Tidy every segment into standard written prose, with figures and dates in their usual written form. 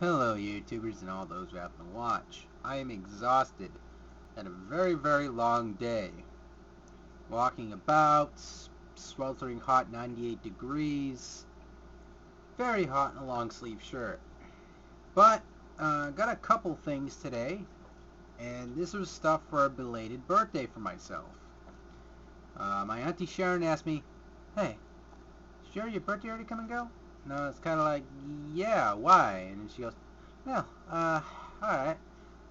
Hello YouTubers and all those who happen to watch. I am exhausted. Had a very, very long day. Walking about, sweltering hot 98 degrees. Very hot in a long sleeve shirt. But, got a couple things today. And this was stuff for a belated birthday for myself. My Auntie Sharon asked me, "Hey, sure your birthday already come and go?" No, it's kind of like, "Yeah, why?" And then she goes, "Well, alright."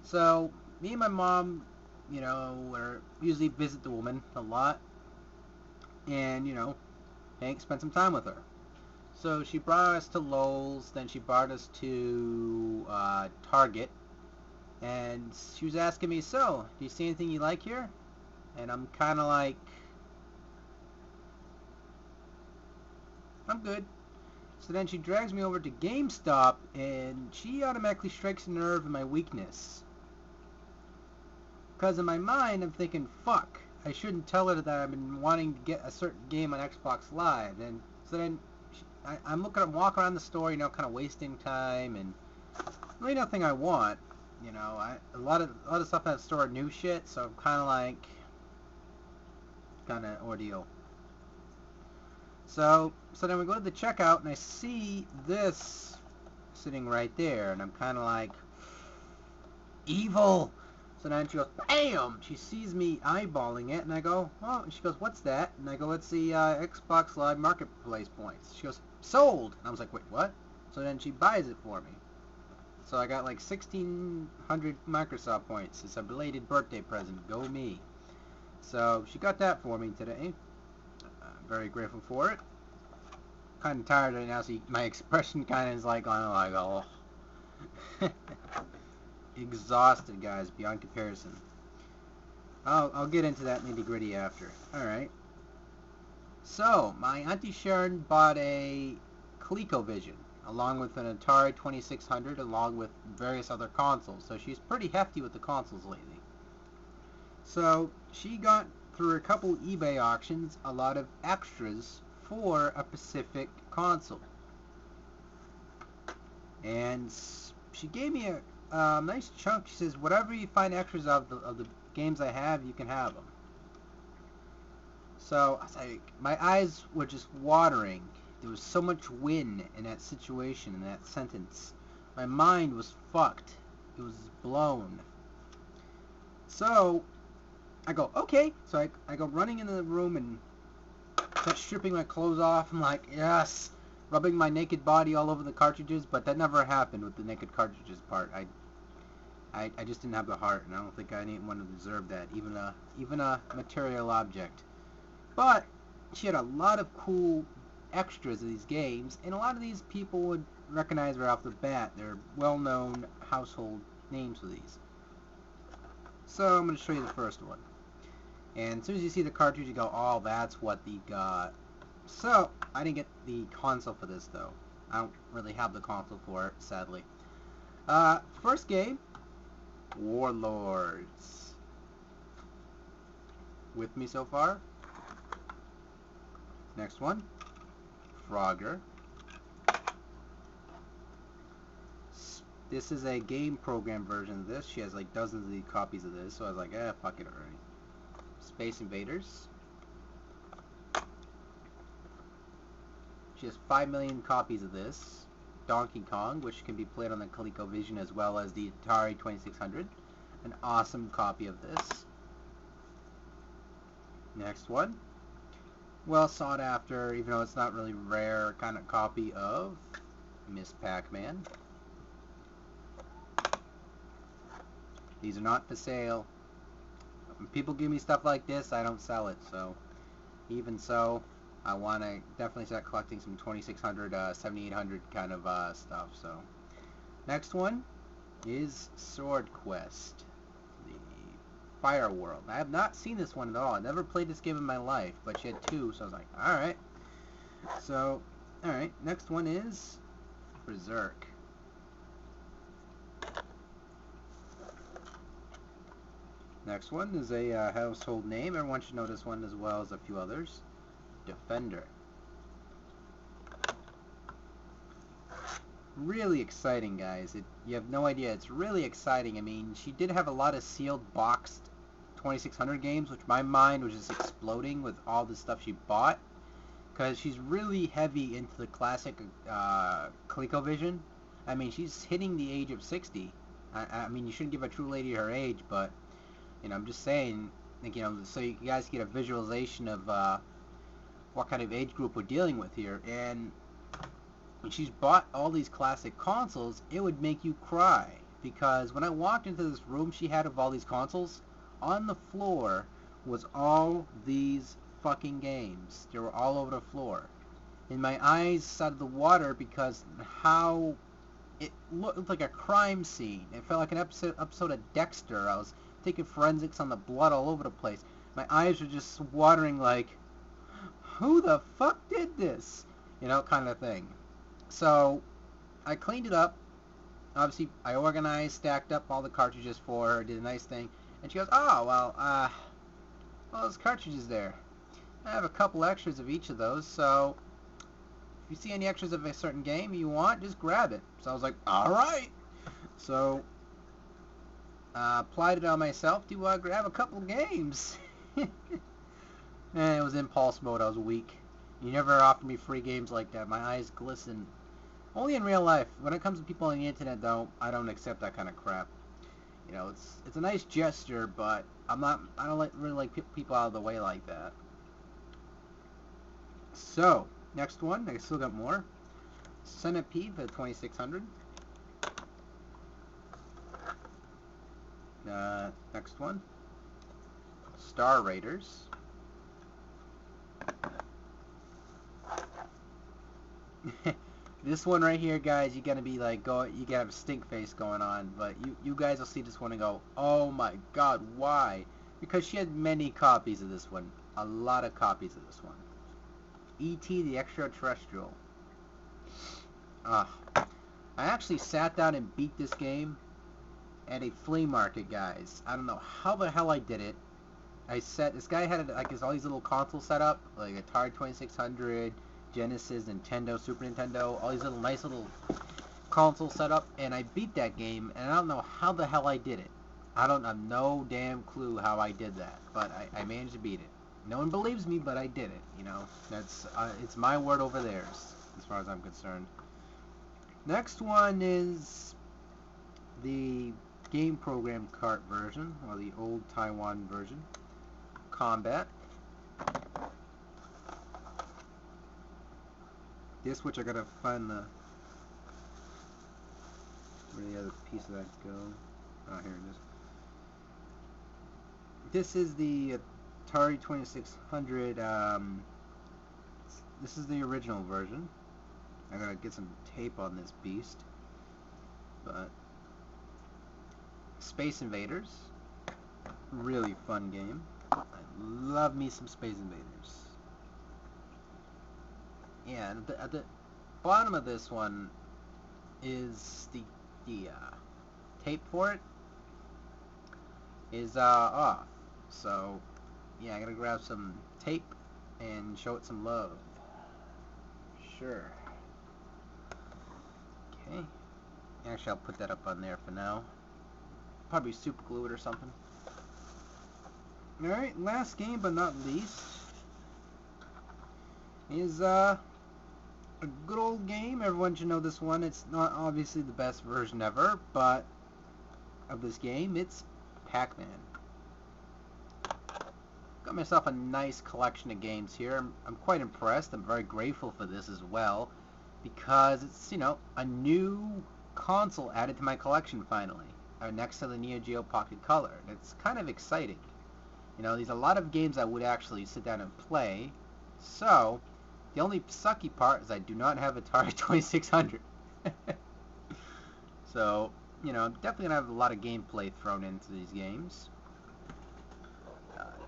So, me and my mom, we usually visit the woman a lot. And, spend some time with her. So she brought us to Lowe's, then she brought us to Target. And she was asking me, "So, do you see anything you like here?" And I'm kind of like, "I'm good." So then she drags me over to GameStop, and she automatically strikes a nerve in my weakness. Because in my mind, I'm thinking, fuck, I shouldn't tell her that I've been wanting to get a certain game on Xbox Live. And so then I'm walking around the store, kind of wasting time, and really nothing I want. A lot of stuff at the store are new shit, so I'm kind of ordeal. So then we go to the checkout, and I see this sitting right there, and I'm kind of like, evil. So then she goes, bam! She sees me eyeballing it, and I go, oh, and she goes, what's that? And I go, it's the Xbox Live Marketplace points. She goes, sold! And I was like, wait, what? So then she buys it for me. So I got like 1,600 Microsoft points. It's a belated birthday present. Go me. So she got that for me today. Very grateful for it. Kind of tired right now, so my expression kind of is like, oh. Exhausted, guys, beyond comparison. I'll get into that nitty gritty after. Alright. So, my Auntie Sharon bought a ColecoVision, along with an Atari 2600, along with various other consoles. So she's pretty hefty with the consoles lately. So, she got, through a couple eBay auctions, a lot of extras for a specific console. And she gave me a nice chunk. She says, whatever you find extras of the games I have, you can have them. So I was like, my eyes were just watering. There was so much win in that situation, in that sentence. My mind was fucked. It was blown. So I go, okay. So I go running into the room and start stripping my clothes off. I'm like, yes. Rubbing my naked body all over the cartridges, but that never happened with the naked cartridges part. I just didn't have the heart, and I don't think anyone deserved that, even a material object. But she had a lot of cool extras of these games, and a lot of these people would recognize right off the bat. They're well-known household names for these. So I'm going to show you the first one. And as soon as you see the cartridge, you go, oh, that's what they got. So, I didn't get the console for this, though. I don't really have the console for it, sadly. First game, Warlords. With me so far? Next one, Frogger. This is a game program version of this. She has like dozens of these copies of this, so I was like, fuck it already. Space Invaders. She has 5 million copies of this. Donkey Kong, which can be played on the ColecoVision as well as the Atari 2600. An awesome copy of this. Next one. Well sought after, even though it's not really rare, kind of copy of Miss Pac-Man. These are not for sale. When people give me stuff like this, I don't sell it, so even so, I want to definitely start collecting some 2600, 7800 kind of stuff. So next one is Sword Quest, the Fire World. I have not seen this one at all. I never played this game in my life, but she had two, so I was like, alright. So, alright, next one is Berserk. Next one is a household name. Everyone should know this one as well as a few others. Defender. really exciting, guys. You have no idea. It's really exciting. I mean, she did have a lot of sealed boxed 2600 games, which my mind was just exploding with all the stuff she bought. Because she's really heavy into the classic ColecoVision. I mean, she's hitting the age of 60. I mean, you shouldn't give a true lady her age, but, you know, I'm just saying, like, you know, so you guys get a visualization of what kind of age group we're dealing with here. And when she's bought all these classic consoles, it would make you cry. Because when I walked into this room she had of all these consoles, on the floor was all these fucking games. They were all over the floor. And my eyes started to water because how it looked like a crime scene. It felt like an episode of Dexter. I was taking forensics on the blood all over the place. My eyes were just watering like, who the fuck did this? You know, kind of thing. So, I cleaned it up. Obviously, I organized, stacked up all the cartridges for her, did a nice thing. And she goes, oh, well, those cartridges there. I have a couple extras of each of those, so if you see any extras of a certain game you want, just grab it. So I was like, alright. So, applied it on myself to grab a couple games. And it was impulse mode, I was weak. You never offer me free games like that. My eyes glisten. Only in real life. When it comes to people on the internet, though, I don't accept that kind of crap. You know, it's a nice gesture, but I don't really like people out of the way like that. So, next one, I still got more. Centipede for 2600. Next one, Star Raiders. This one right here, guys, you gotta be like, you gotta have a stink face going on, but you guys will see this one and go, oh my god, why? Because she had many copies of this one, a lot of copies of this one. E.T. the Extraterrestrial. I actually sat down and beat this game at a flea market, guys. I don't know how the hell I did it. This guy had like all these little consoles set up, like Atari 2600, Genesis, Nintendo, Super Nintendo, all these nice little consoles set up, and I beat that game, and I don't know how the hell I did it. I have no damn clue how I did that, but I managed to beat it. No one believes me, but I did it, you know. That's it's my word over theirs, as far as I'm concerned. Next one is the game program cart version, or the old Taiwan version. Combat. This, which I gotta find where the other piece of that go. Oh, here it is. This is the Atari 2600. This is the original version. I gotta get some tape on this beast. But Space Invaders, really fun game. I love me some Space Invaders. Yeah, at the bottom of this one is the tape for it is off. So yeah, I gotta grab some tape and show it some love. Sure. Okay. Actually, I'll put that up on there for now. Probably super glue it or something. Alright, last game but not least is a good old game. Everyone should know this one. It's not obviously the best version ever, but of this game, it's Pac-Man. Got myself a nice collection of games here. I'm quite impressed. I'm very grateful for this as well, because it's, you know, a new console added to my collection finally, next to the Neo Geo Pocket Color. And it's kind of exciting. You know, there's a lot of games I would actually sit down and play. So, the only sucky part is I do not have Atari 2600. So, you know, I'm definitely going to have a lot of gameplay thrown into these games.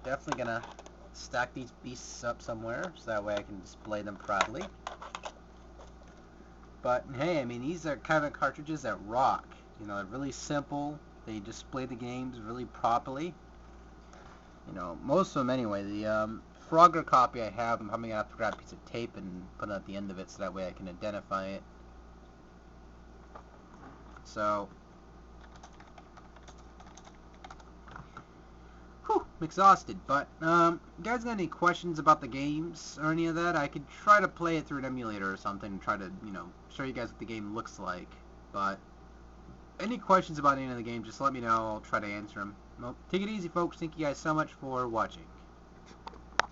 Definitely going to stack these beasts up somewhere, so that way I can display them proudly. But, hey, I mean, these are kind of cartridges that rock. You know, they're really simple. They display the games really properly. You know, most of them anyway. The Frogger copy I have, I'm probably going to have to grab a piece of tape and put it at the end of it so that way I can identify it. so whew, I'm exhausted. But you guys got any questions about the games or any of that? I could try to play it through an emulator or something and try to, show you guys what the game looks like. But any questions about any of the game, just let me know. I'll try to answer them. Well, take it easy, folks. Thank you guys so much for watching.